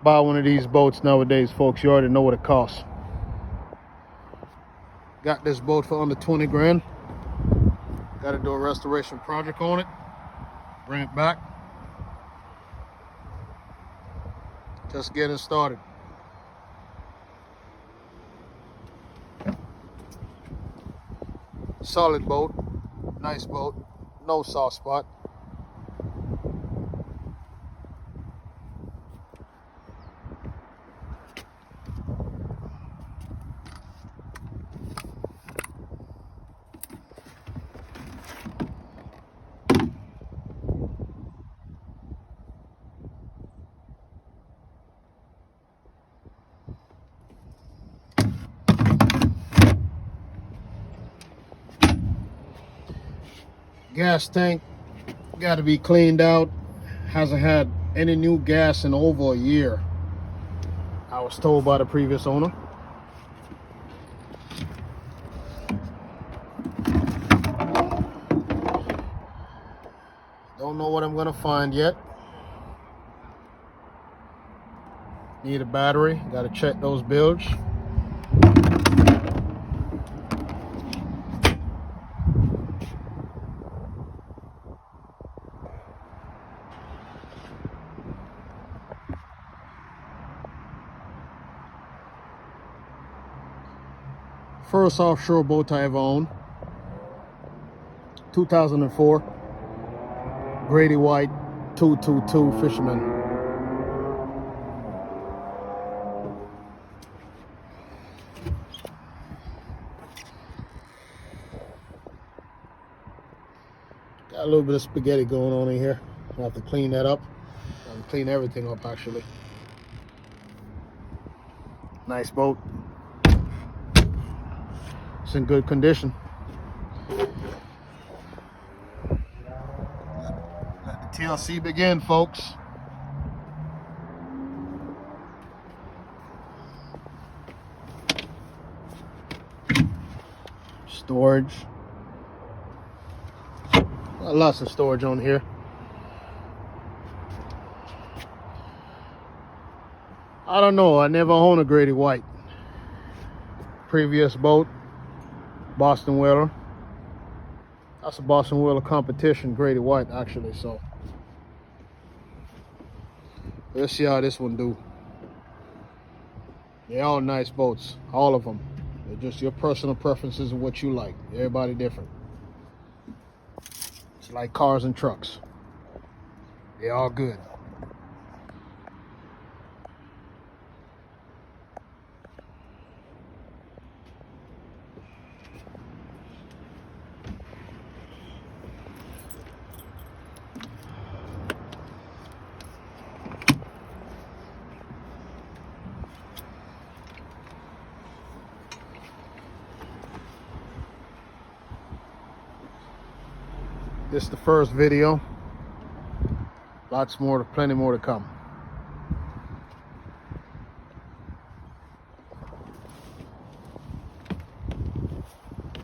buy one of these boats nowadays, folks. You already know what it costs. Got this boat for under 20 grand. Got to do a restoration project on it. Bring it back. Just getting started. Solid boat. Nice boat. No soft spot. Gas tank got to be cleaned out. Hasn't had any new gas in over a year, I was told by the previous owner. Don't know what I'm gonna find yet. Need a battery. Got to check those bilge. First offshore boat I ever owned. 2004. Grady White 222 Fisherman. Got a little bit of spaghetti going on in here. I'll have to clean that up. I'll clean everything up actually. Nice boat. It's in good condition. Let the TLC begin, folks. Storage. Lots of storage on here. I don't know. I never owned a Grady White. Previous boat, Boston Whaler. That's a Boston Whaler competition, Grady White actually. So let's see how this one do. They're all nice boats, all of them. They're just your personal preferences and what you like. Everybody different. It's like cars and trucks. They're all good. This is the first video. Lots more, plenty more to come.